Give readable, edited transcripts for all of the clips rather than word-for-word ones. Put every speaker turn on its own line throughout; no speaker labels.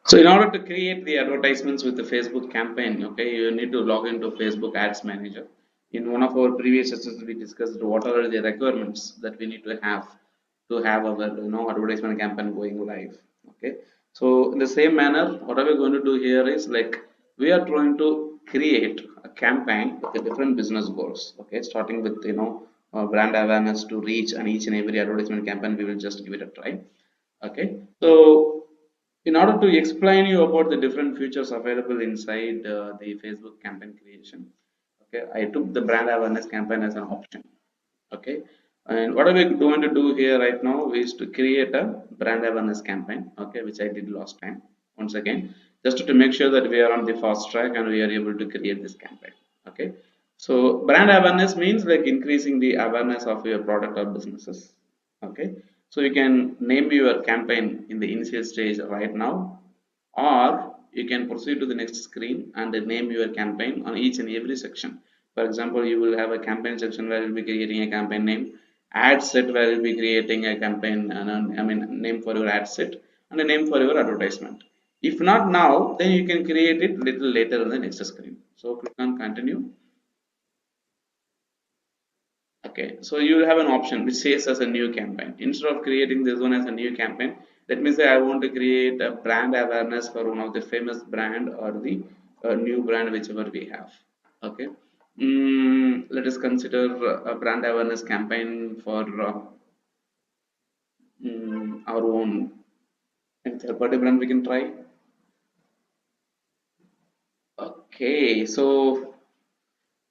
So in order to create the advertisements with the Facebook campaign, okay, you need to log into Facebook Ads Manager. In one of our previous sessions, we discussed what are the requirements that we need to have our advertisement campaign going live. Okay, so in the same manner, what are we going to do here is like we are trying to create a campaign with the different business goals. Okay, starting with brand awareness to reach and each and every advertisement campaign, we will just give it a try. Okay, so in order to explain you about the different features available inside the Facebook campaign creation, okay, I took the brand awareness campaign as an option. Okay, and what are we going to do here right now is to create a brand awareness campaign, okay, which I did last time. Once again, just to make sure that we are on the fast track and we are able to create this campaign. Okay, so brand awareness means like increasing the awareness of your product or businesses. Okay, so you can name your campaign in the initial stage right now, or you can proceed to the next screen and name your campaign on each and every section. For example, you will have a campaign section where you'll be creating a campaign name, ad set where you'll be creating a campaign and I mean name for your ad set and a name for your advertisement. If not now, then you can create it little later in the next screen. So click on continue. Okay, so you will have an option which says as a new campaign. Instead of creating this one as a new campaign, let me say I want to create a brand awareness for one of the famous brand or the new brand whichever we have. Okay, let us consider a brand awareness campaign for our own and third party brand we can try. Okay, so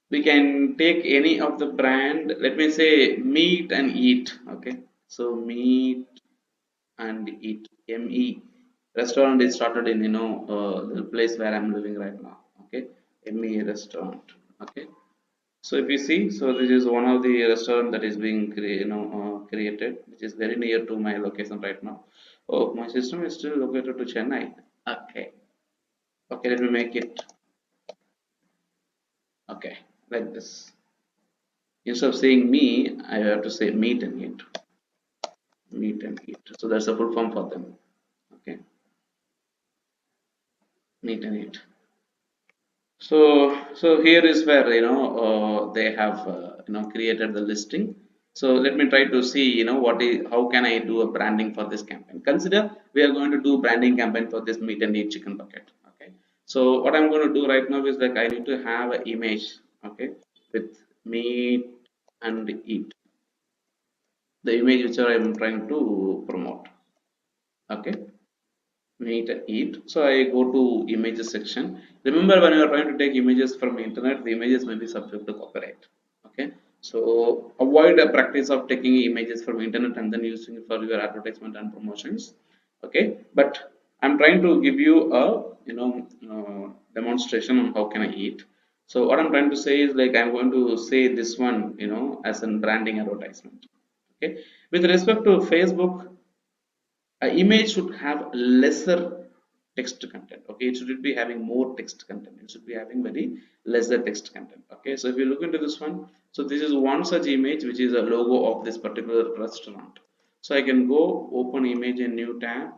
we can take any of the brand. Let me say meet and eat. Okay, so meet and eat, me restaurant is started in the place where I'm living right now. Okay, me restaurant. Okay, so if you see, so this is one of the restaurant that is being created, which is very near to my location right now. Oh, my system is still located to Chennai. Okay, okay, let me make it okay like this. Instead of saying me, I have to say meet and eat. Meet and eat, so that's a full form for them. Okay, meet and eat. So here is where they have created the listing. So let me try to see what is how can I do a branding for this campaign. Consider we are going to do branding campaign for this meat and eat chicken bucket. Okay, so what I'm going to do right now is like I need to have an image, okay, with meat and eat, the image which I am trying to promote. Okay, meet and eat. So I go to images section. Remember, when you are trying to take images from internet, the images may be subject to copyright. Okay, so avoid a practice of taking images from internet and then using it for your advertisement and promotions. Okay, but I'm trying to give you a demonstration on how can I eat. So what I'm trying to say is like I'm going to say this one as a branding advertisement. Okay, with respect to Facebook, an image should have lesser text content. Okay, it should be having more text content, it should be having very lesser text content. Okay, so if you look into this one, so this is one such image which is a logo of this particular restaurant. So I can go open image in new tab.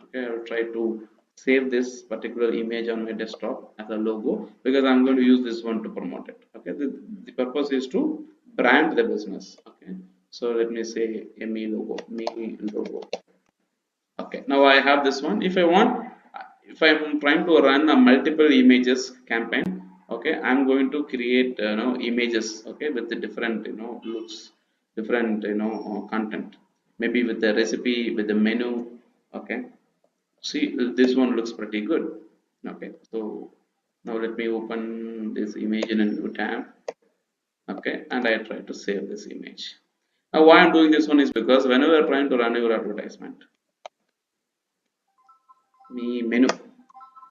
Okay, I will try to save this particular image on my desktop as a logo because I'm going to use this one to promote it. Okay, the purpose is to brand the business. Okay, so let me say me logo, me logo. Okay, now I have this one. If I want, if I'm trying to run a multiple images campaign, okay, I'm going to create images, okay, with the different looks, different content, maybe with the recipe, with the menu. Okay, see, this one looks pretty good. Okay, so now let me open this image in a new tab. Okay, and I try to save this image. Now why I'm doing this one is because whenever you're trying to run your advertisement, me menu,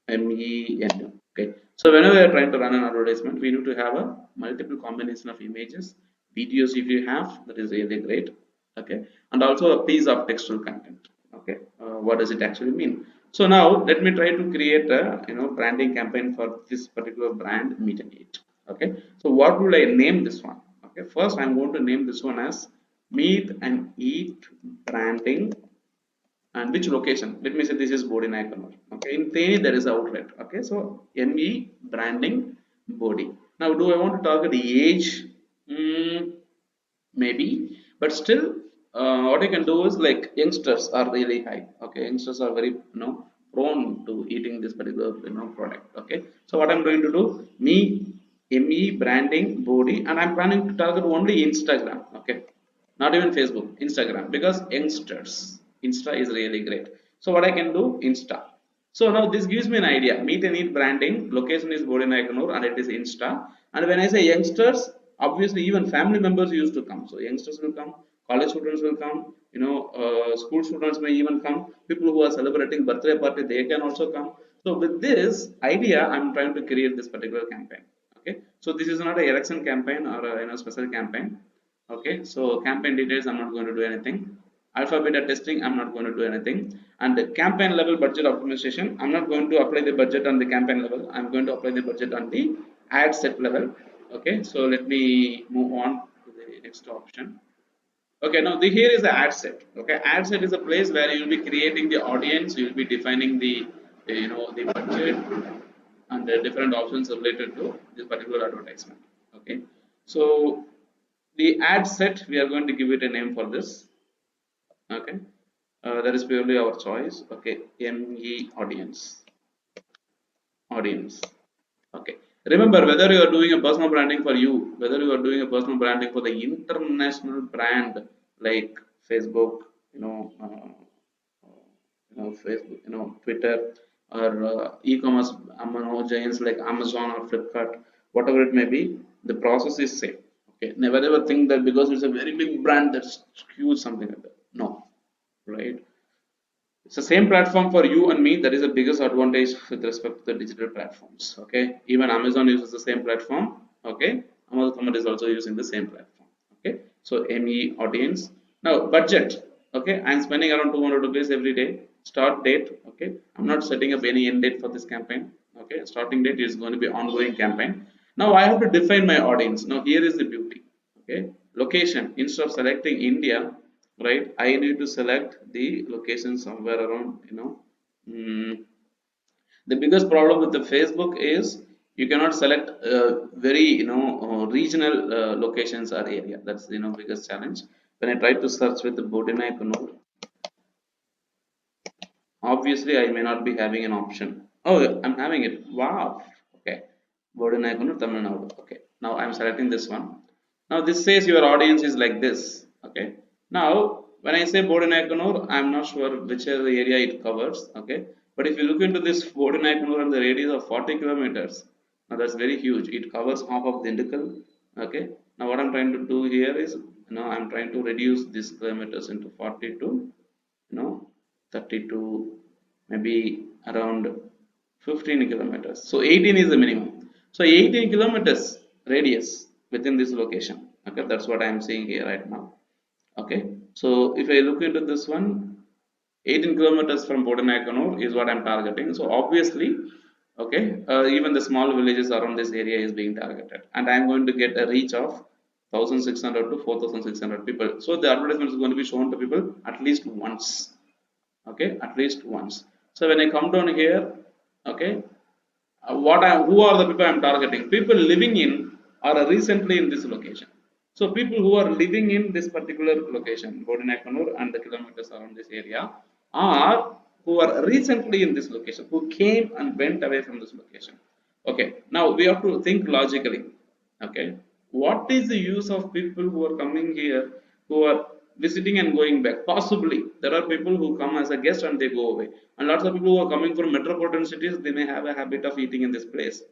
MENU. Okay. So whenever we are trying to run an advertisement, we need to have a multiple combination of images, videos if you have, that is really great. Okay, and also a piece of textual content. Okay, what does it actually mean? So now let me try to create a branding campaign for this particular brand, Meet and Eat. Okay, so what will I name this one? Okay, first I'm going to name this one as Meet and Eat Branding and which location. Let me say this is Bodinaikanur. Okay, in Theni there is an outlet. Okay, so ME branding body. Now, do I want to target the age? Mm, maybe, but still, what I can do is like youngsters are really high. Okay, youngsters are very prone to eating this particular product. Okay, so what I'm going to do, me branding body, and I'm planning to target only Instagram. Okay, not even Facebook, Instagram, because youngsters, Insta is really great. So what I can do, Insta. So now this gives me an idea. Meet and eat branding, location is Bodinaikanur, and it is Insta. And when I say youngsters, obviously even family members used to come. So youngsters will come, college students will come, school students may even come, people who are celebrating birthday party, they can also come. So with this idea, I'm trying to create this particular campaign. Okay, so this is not a election campaign or a special campaign. Okay, so campaign details, I'm not going to do anything. Alpha beta testing, I'm not going to do anything. And the campaign level budget optimization, I'm not going to apply the budget on the campaign level, I'm going to apply the budget on the ad set level. Okay, so let me move on to the next option. Okay, now here is the ad set. Okay, ad set is a place where you will be creating the audience, you will be defining the the budget and the different options related to this particular advertisement. Okay, so the ad set, we are going to give it a name for this. Okay, that is purely our choice. Okay, me audience. Okay, remember, whether you are doing a personal branding for you, whether you are doing a personal branding for the international brand like Facebook, you know Facebook, Twitter, or e-commerce, giants like Amazon or Flipkart, whatever it may be, the process is same. Okay, never ever think that because it's a very big brand that's huge, something like that. No, right? It's the same platform for you and me. That is the biggest advantage with respect to the digital platforms. Okay, even Amazon uses the same platform. Okay, Amudha Kumar is also using the same platform. Okay, so ME audience. Now budget. Okay, I'm spending around 200 rupees every day. Start date. Okay, I'm not setting up any end date for this campaign. Okay, starting date is going to be ongoing campaign. Now I have to define my audience. Now here is the beauty. Okay, location. Instead of selecting India, right, I need to select the location somewhere around, the biggest problem with the Facebook is you cannot select very regional locations or area. That's biggest challenge. When I try to search with the Bodinaikanur, obviously I may not be having an option. Oh, I'm having it. Wow. Okay, Bodinaikanur, Tamil Nadu. Okay, now I'm selecting this one. Now this says your audience is like this. Okay, now when I say Bodinaikanur, I'm not sure which area it covers. Okay, but if you look into this Bodinaikanur and the radius of 40 kilometers, now that's very huge. It covers half of Dindigul. Okay, now what I'm trying to do here is, I'm trying to reduce these kilometers into 40 to, 32, maybe around 15 kilometers. So 18 is the minimum. So 18 kilometers radius within this location. Okay, that's what I am seeing here right now. Okay, so if I look into this one, 18 kilometers from Bodinaikanur is what I'm targeting. So obviously, okay, even the small villages around this area is being targeted, and I'm going to get a reach of 1600 to 4600 people. So the advertisement is going to be shown to people at least once. Okay, at least once. So when I come down here, okay, who are the people I'm targeting? People living in or recently in this location. So people who are living in this particular location, Bodinaikanur and the kilometers around this area, are who are recently in this location, who came and went away from this location. Okay, now we have to think logically. Okay, what is the use of people who are coming here, who are visiting and going back? Possibly there are people who come as a guest and they go away, and lots of people who are coming from metropolitan cities, they may have a habit of eating in this place.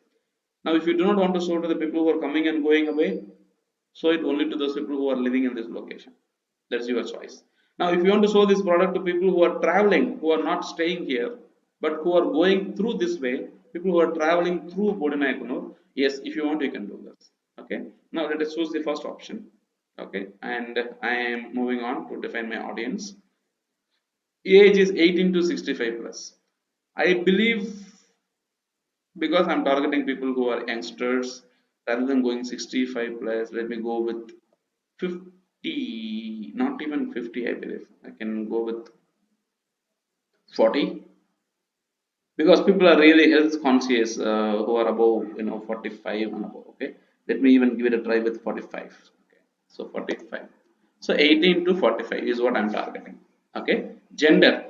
Now if you do not want to show to the people who are coming and going away, show it only to those people who are living in this location. That's your choice. Now if you want to show this product to people who are traveling, who are not staying here, but who are going through this way, people who are traveling through Bodinaikanur, yes, if you want, you can do this. Okay, now let us choose the first option. Okay, and I am moving on to define my audience. Age is 18 to 65 plus. I believe, because I'm targeting people who are youngsters, rather than going 65 plus, let me go with 50, not even 50, I believe. I can go with 40, because people are really health conscious who are above 45 and above. Okay, let me even give it a try with 45. Okay, so 45, so 18 to 45 is what I'm targeting. Okay, gender,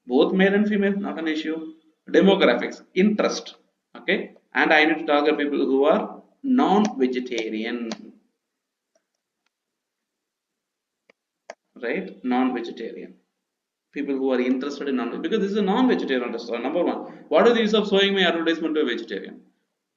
both male and female, not an issue. Demographics, interest. Okay, and I need to target people who are non-vegetarian, right? Non-vegetarian people who are interested in non-veg, because this is a non-vegetarian restaurant. Number one, what is the use of showing my advertisement to a vegetarian?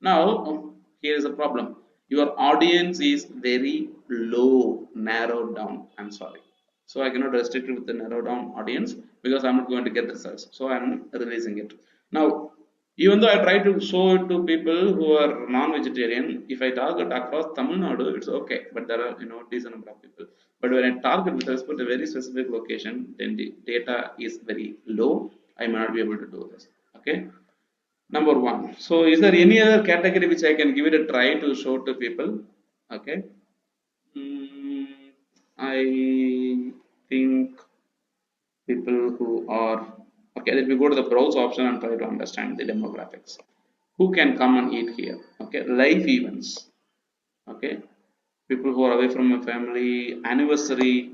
Now, here is a problem. Your audience is very low, narrowed down. I'm sorry, so I cannot restrict it with the narrowed down audience because I'm not going to get results, so I'm releasing it now. Even though I try to show it to people who are non-vegetarian, if I target across Tamil Nadu, it's okay. But there are decent number of people. But when I target with respect to a very specific location, then the data is very low. I may not be able to do this. Okay, number one. So, is there any other category which I can give it a try to show to people? Okay, mm, I think people who are okay. Let me go to the browse option and try to understand the demographics. Who can come and eat here? Okay, life events. Okay, people who are away from a family, anniversary.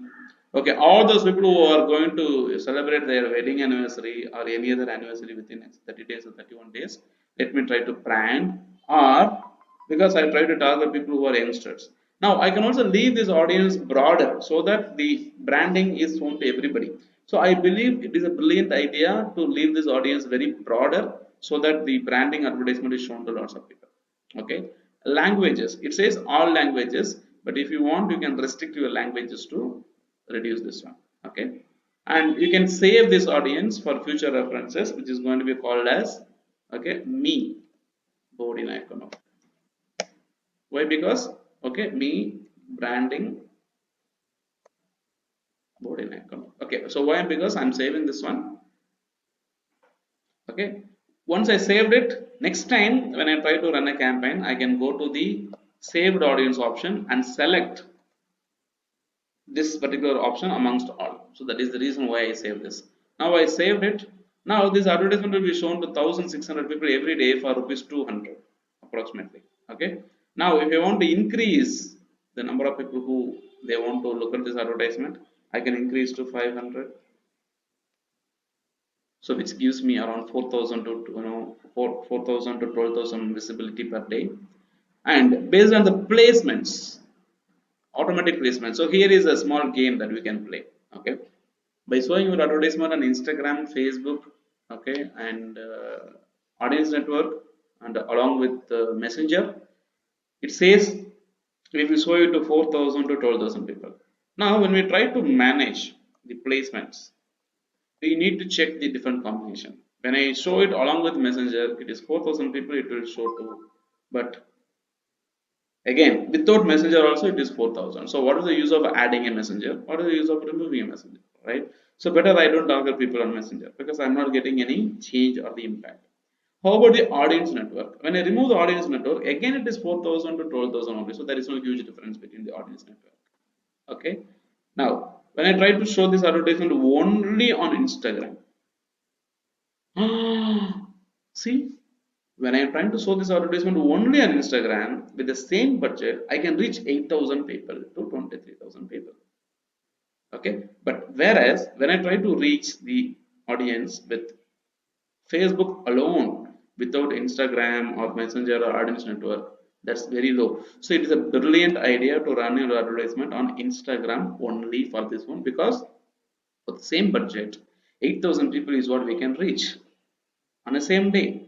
Okay, all those people who are going to celebrate their wedding anniversary or any other anniversary within next 30 days or 31 days, let me try to brand. Or because I try to target people who are youngsters. Now I can also leave this audience broader so that the branding is shown to everybody. So I believe it is a brilliant idea to leave this audience very broader so that the branding advertisement is shown to lots of people. Okay, languages, it says all languages, but if you want you can restrict your languages to reduce this one. Okay, and you can save this audience for future references, which is going to be called as, okay, me boarding icon. Why? Because, okay, me branding boarding icon. Okay, so why? Because I'm saving this one. Okay, once I saved it, next time when I try to run a campaign, I can go to the saved audience option and select this particular option amongst all. So that is the reason why I saved this. Now I saved it. Now this advertisement will be shown to 1600 people every day for rupees 200 approximately. Okay, now if I want to increase the number of people who they want to look at this advertisement, I can increase to 500, so which gives me around 4000 to 4000 to 12000 visibility per day. And based on the placements, automatic placement, so here is a small game that we can play. Okay, by showing your advertisement on Instagram, Facebook, okay, and audience network, and along with messenger, it says we will show it to 4000 to 12000 people. Now when we try to manage the placements, we need to check the different combination. When I show it along with messenger, it is 4000 people, it will show to, but again without messenger also it is 4000. So what is the use of adding a messenger? What is the use of removing a messenger, right? So better I don't target people on messenger because I'm not getting any change or the impact. How about the audience network? When I remove the audience network, again it is 4000 to 12000 only, so there is no huge difference between the audience network. Okay, now when I try to show this advertisement only on Instagram, see, when I am trying to show this advertisement only on Instagram with the same budget, I can reach 8000 people to 23,000 people. Okay, but whereas when I try to reach the audience with Facebook alone without Instagram or Messenger or audience network, that's very low. So it is a brilliant idea to run your advertisement on Instagram only for this one, because for the same budget, 8000 people is what we can reach on the same day.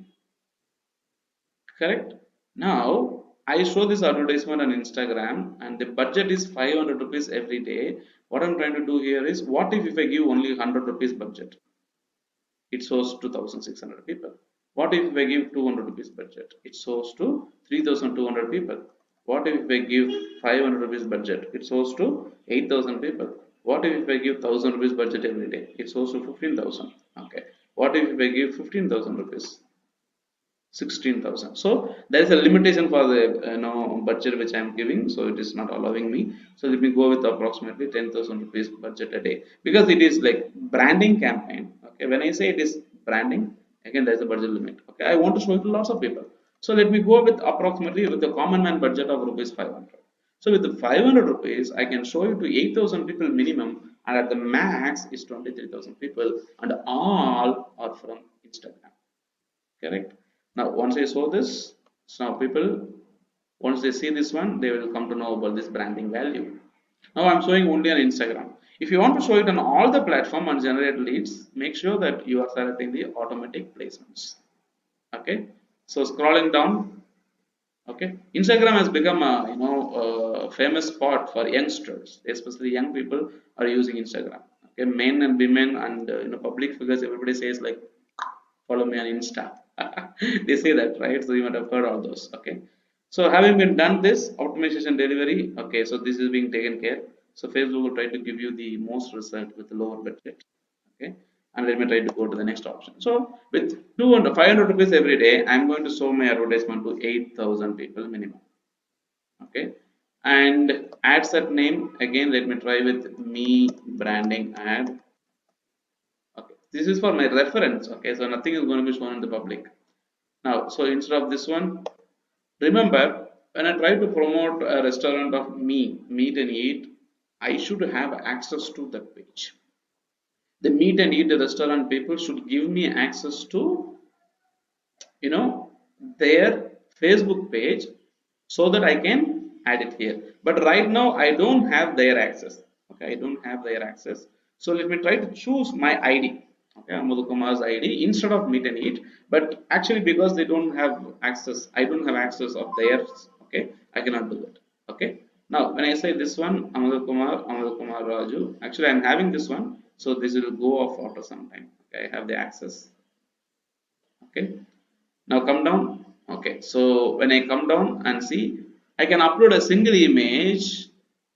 Correct? Now I show this advertisement on Instagram and the budget is 500 rupees every day. What I'm trying to do here is, what if I give only 100 rupees budget? It shows 2600 people. What if I give 200 rupees budget? It shows to 3200 people. What if I give 500 rupees budget? It shows to 8000 people. What if I give 1000 rupees budget every day? It shows to 15,000. Okay. What if I give 15,000 rupees? 16,000. So there is a limitation for the budget which I am giving, so it is not allowing me. So let me go with approximately 10,000 rupees budget a day, because it is like branding campaign. Okay, when I say it is branding, again there is a budget limit. Okay, I want to show it to lots of people. So let me go with approximately with the common man budget of rupees 500. So with the 500 rupees, I can show you to 8,000 people minimum, and at the max is 23,000 people, and all are from Instagram. Correct. Now, once I show this, so now people, once they see this one, they will come to know about this branding value. Now I'm showing only on Instagram. If you want to show it on all the platform and generate leads, make sure that you are selecting the automatic placements. Okay. So scrolling down, okay, Instagram has become a famous spot for youngsters, especially young people are using Instagram. Okay, men and women and public figures, everybody says like follow me on Insta. They say that, right? So you might have heard all those. Okay. So having been done this optimization delivery, okay, so this is being taken care. So Facebook will try to give you the most result with lower budget. Okay. And let me try to go to the next option. So with 200, 500 rupees every day, I'm going to show my advertisement to 8,000 people minimum. Okay. And ad set name, again, let me try with me branding ad. Okay. This is for my reference. Okay. So nothing is going to be shown in the public. Now, so instead of this one, remember when I try to promote a restaurant of meet and eat, I should have access to that page. The meet and eat restaurant people should give me access to you know their Facebook page so that I can add it here. But right now I don't have their access. Okay, I don't have their access. So let me try to choose my ID. Okay, Amudhakumar's ID instead of meet and eat. But actually, because they don't have access, I don't have access of theirs. Okay, I cannot do that. Okay. Now when I say this one, Amudha Kumar Raju, actually I'm having this one, so this will go off after some time. Okay, I have the access. Okay, now come down. Okay, so when I come down and see, I can upload a single image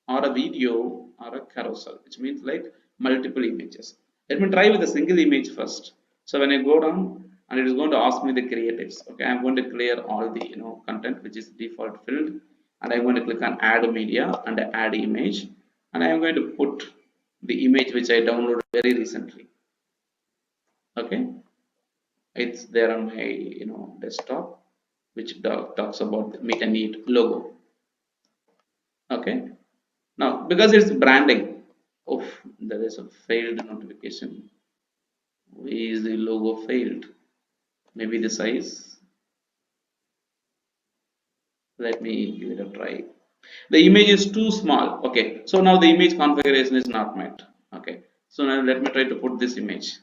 or a video or a carousel, which means like multiple images. Let me try with a single image first. So when I go down, and it is going to ask me the creatives. Okay, I'm going to clear all the content which is default filled, and I'm going to click on add media and add image, and I'm going to put the image which I downloaded very recently. Okay, it's there on my desktop, which talks about the meet and eat logo. Okay, now because it's branding, oh, there is a failed notification. Why is the logo failed? Maybe the size. Let me give it a try. The image is too small. Okay, so now the image configuration is not met. Okay, so now let me try to put this image.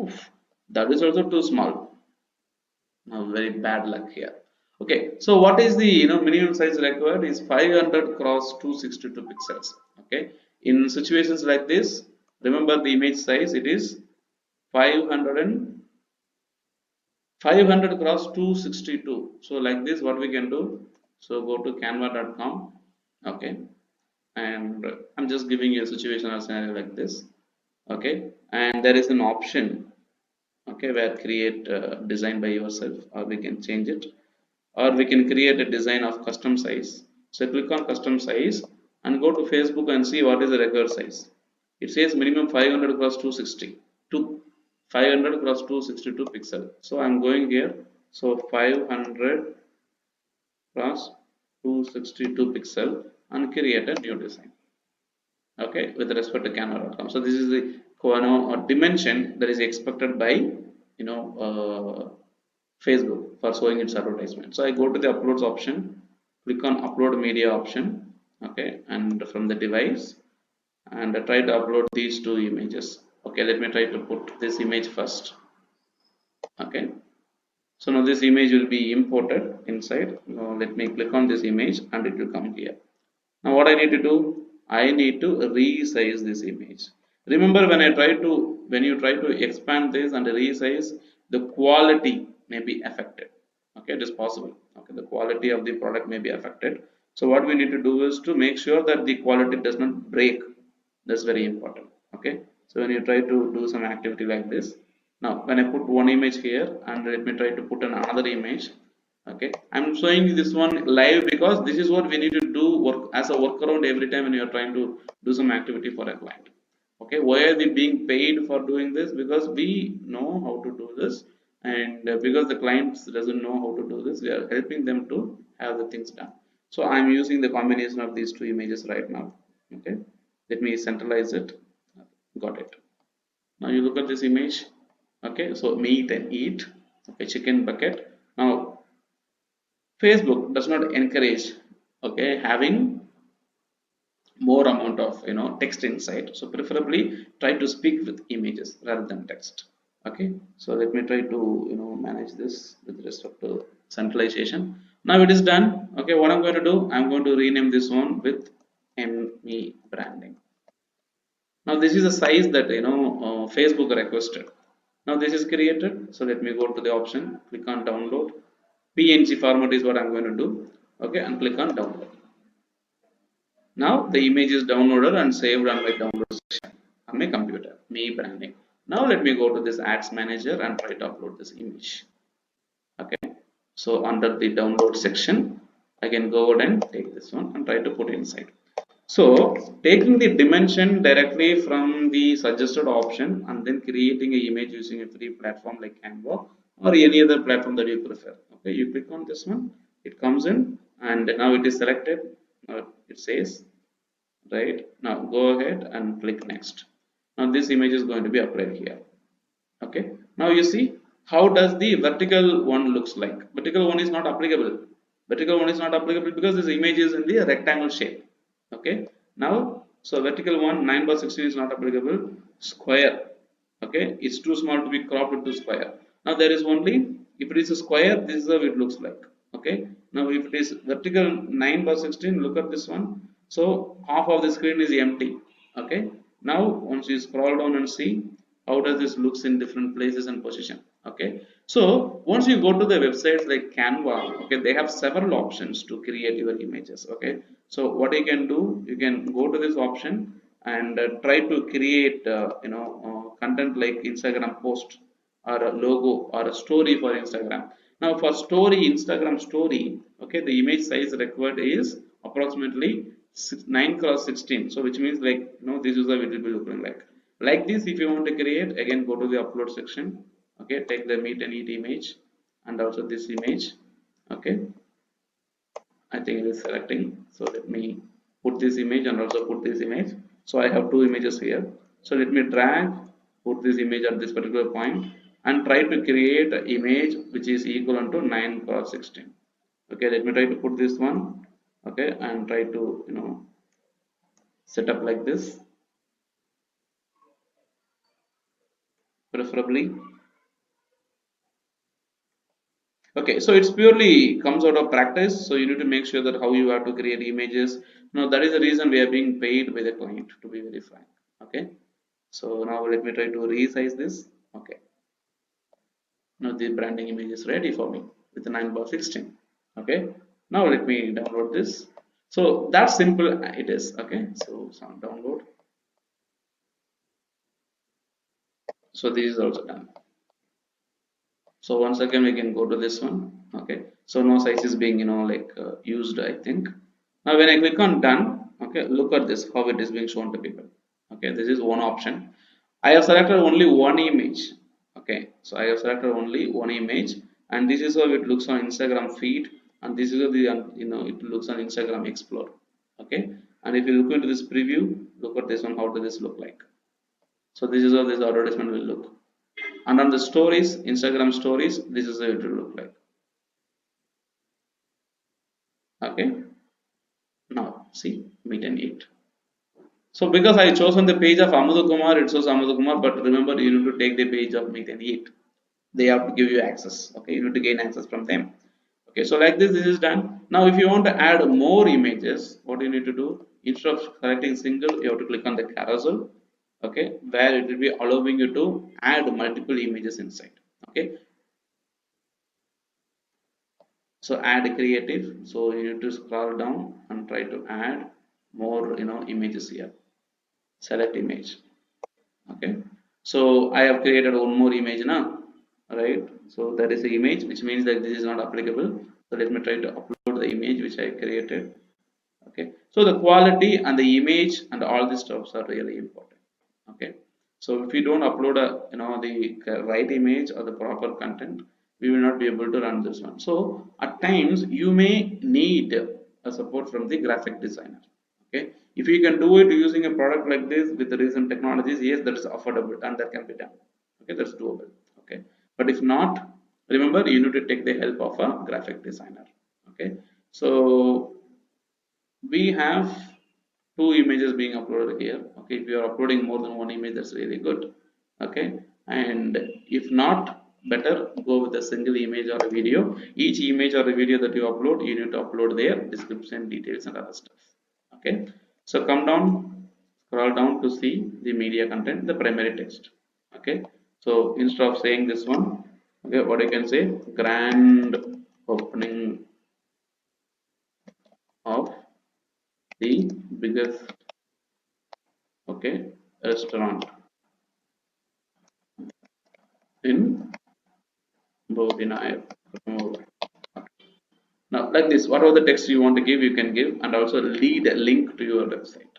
Oof, that is also too small. Now very bad luck here. Okay, so what is the minimum size required is 500 cross 262 pixels. Okay, in situations like this, remember the image size, it is 500 and 500 cross 262. So like this, what we can do, so go to canva.com. Okay, and I'm just giving you a situation or scenario like this. Okay, and there is an option, okay, where create design by yourself, or we can change it, or we can create a design of custom size. So click on custom size and go to Facebook and see what is the required size. It says minimum 500 cross 260 to 500 cross 262 pixel. So I'm going here. So 500 cross 262 pixel and create a new design. Okay, with respect to canva.com. So this is the dimension that is expected by Facebook for showing its advertisement. So I go to the uploads option, click on upload media option, okay, and from the device, and I try to upload these two images. Okay, let me try to put this image first. Okay, so now this image will be imported inside. Now let me click on this image and it will come here. Now what I need to do, I need to resize this image. Remember when you try to expand this and resize, the quality may be affected. Okay, it is possible. Okay, the quality of the product may be affected. So what we need to do is to make sure that the quality does not break. That's very important. Okay, so when you try to do some activity like this, now when I put one image here and let me try to put another image. Okay, I'm showing this one live because this is what we need to do work as a workaround every time when you are trying to do some activity for a client. Okay, why are we being paid for doing this? Because we know how to do this, and because the clients doesn't know how to do this, we are helping them to have the things done. So I'm using the combination of these two images right now. Okay, let me centralize it. Got it. Now you look at this image. Okay, so meet and eat. Okay, chicken bucket. Now Facebook does not encourage, okay, having more amount of text inside. So preferably try to speak with images rather than text. Okay, so let me try to manage this with respect to centralization. Now it is done. Okay, what I'm going to do, I'm going to rename this one with me branding. Now this is a size that Facebook requested. Now this is created. So let me go to the option, click on download. PNG format is what I'm going to do. Okay, and click on download. Now the image is downloaded and saved on my download section on my computer, me branding. Now let me go to this ads manager and try to upload this image. Okay, so under the download section, I can go ahead and take this one and try to put inside. So taking the dimension directly from the suggested option and then creating an image using a free platform like Canva or any other platform that you prefer. Okay, you click on this one, it comes in, and now it is selected. It says, right, now go ahead and click next. Now this image is going to be applied here. Okay, now you see how does the vertical one looks like. Vertical one is not applicable. Vertical one is not applicable because this image is in the rectangle shape. Okay, now so vertical one 9 by 16 is not applicable. Square, okay, it's too small to be cropped into square. Now there is only, if it is a square, this is how it looks like. Okay, now if it is vertical 9 by 16, look at this one. So half of the screen is empty. Okay, now once you scroll down and see how does this looks in different places and position. Okay, so once you go to the websites like Canva, okay, they have several options to create your images. Okay, so what you can do, you can go to this option and try to create content like Instagram post or a logo or a story for Instagram. Now for story, Instagram story, okay, the image size required is approximately 9 cross 16. So which means like this is how it will be looking like this. If you want to create, again go to the upload section. Okay, take the meet and eat image and also this image. Okay, I think it is selecting. So let me put this image and also put this image. So I have two images here. So let me drag, put this image at this particular point and try to create an image which is equal to 9 cross 16. Okay, let me try to put this one. Okay, and try to set up like this, preferably. Okay, so it's purely comes out of practice. So you need to make sure that how you have to create images. Now that is the reason we are being paid by the client, to be very frank. Okay, so now let me try to resize this. Okay, now the branding image is ready for me with 9 by 16. Okay, now let me download this. So that simple it is. Okay, so some download. So this is also done. So once again we can go to this one. Okay, so no size is being used, I think. Now when I click on done, okay, look at this how it is being shown to people. Okay, this is one option. I have selected only one image. Okay, so I have selected only one image, and this is how it looks on Instagram feed, and this is how the it looks on Instagram Explore. Okay, and if you look into this preview, look at this one, how does this look like. So this is how this advertisement will look. And on the stories, Instagram stories, this is how it will look like. Okay, now see, meet and eat. So because I chosen the page of Amudha Kumar, it shows Amudha Kumar, but remember you need to take the page of meet and eat. They have to give you access. Okay, you need to gain access from them. Okay, so like this is done. Now if you want to add more images, what you need to do, instead of selecting single, you have to click on the carousel. Okay, where it will be allowing you to add multiple images inside. Okay, so add creative. So you need to scroll down and try to add more images here. Select image. Okay, so I have created one more image now, right? So that is the image, which means that this is not applicable. So let me try to upload the image which I created. Okay, so the quality and the image and all these stuffs are really important. Okay, so if you don't upload a the right image or the proper content, we will not be able to run this one. So at times you may need a support from the graphic designer. Okay, if you can do it using a product like this with the recent technologies, yes, that is affordable and that can be done. Okay, that's doable. Okay, but if not, remember you need to take the help of a graphic designer. Okay, so we have two images being uploaded here. Okay, if you are uploading more than one image, that's really good. Okay, and if not, better go with a single image or a video. Each image or a video that you upload, you need to upload their description, details and other stuff. Okay, so come down, scroll down to see the media content, the primary text. Okay, so instead of saying this one, okay, what you can say, grand opening of the biggest, okay, restaurant in Bobinair. Now, like this, whatever the text you want to give, you can give, and also lead a link to your website.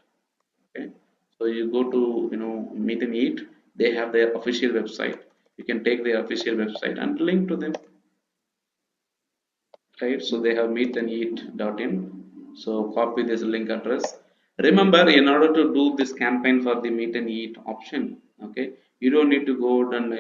Okay, so you go to Meet and Eat. They have their official website. You can take their official website and link to them. Right, so they have meetandeat.in. So copy this link address. Remember, in order to do this campaign for the meet and eat option, okay, you don't need to go out and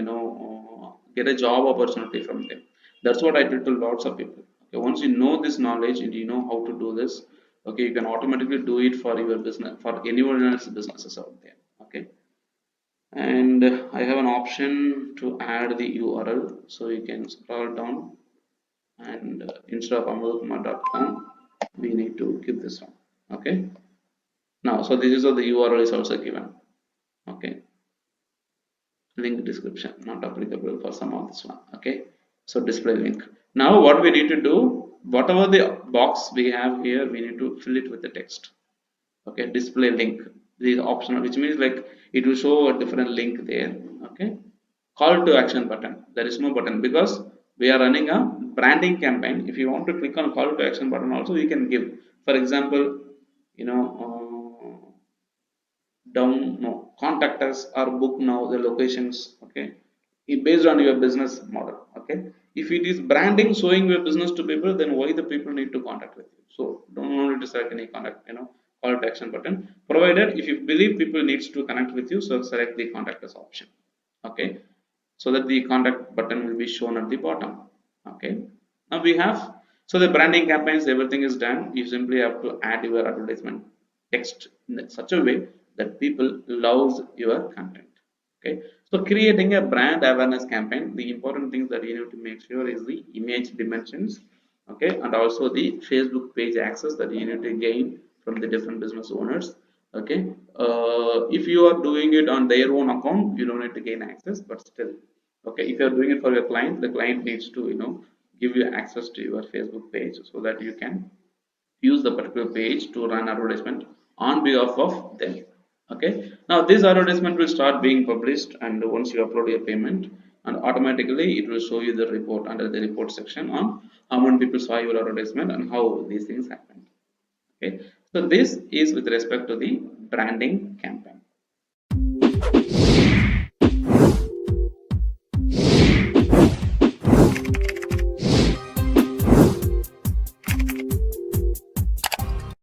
get a job opportunity from them. That's what I did to lots of people. Okay, once you know this knowledge and you know how to do this, okay, you can automatically do it for your business, for anyone else's businesses out there. Okay, and I have an option to add the URL, so you can scroll down, and instead of amudhakumar.com, we need to give this one. Okay, now so this is how the URL is also given. Okay, link description not applicable for some of this one. Okay, so display link. Now what we need to do, whatever the box we have here, we need to fill it with the text. Okay, display link, this is optional, which means like it will show a different link there. Okay, call to action button, there is no button because we are running a branding campaign. If you want to click on call to action button also, you can give, for example, you know down, no, contact us or book now the locations. Okay, based on your business model. Okay, if it is branding showing your business to people, then why the people need to contact with you? So don't need to select any contact, call to action button, provided if you believe people needs to connect with you, so select the contact us option. Okay, so that the contact button will be shown at the bottom. Okay, now we have, so the branding campaigns, everything is done. You simply have to add your advertisement text in such a way that people loves your content. Okay, so creating a brand awareness campaign, the important things that you need to make sure is the image dimensions. Okay, and also the Facebook page access that you need to gain from the different business owners. Okay, if you are doing it on their own account, you don't need to gain access, but still, okay, if you are doing it for your client, the client needs to give you access to your Facebook page so that you can use the particular page to run advertisement on behalf of them. Okay, now this advertisement will start being published, and once you upload your payment, and automatically it will show you the report under the report section on how many people saw your advertisement and how these things happened. Okay, so this is with respect to the branding campaign.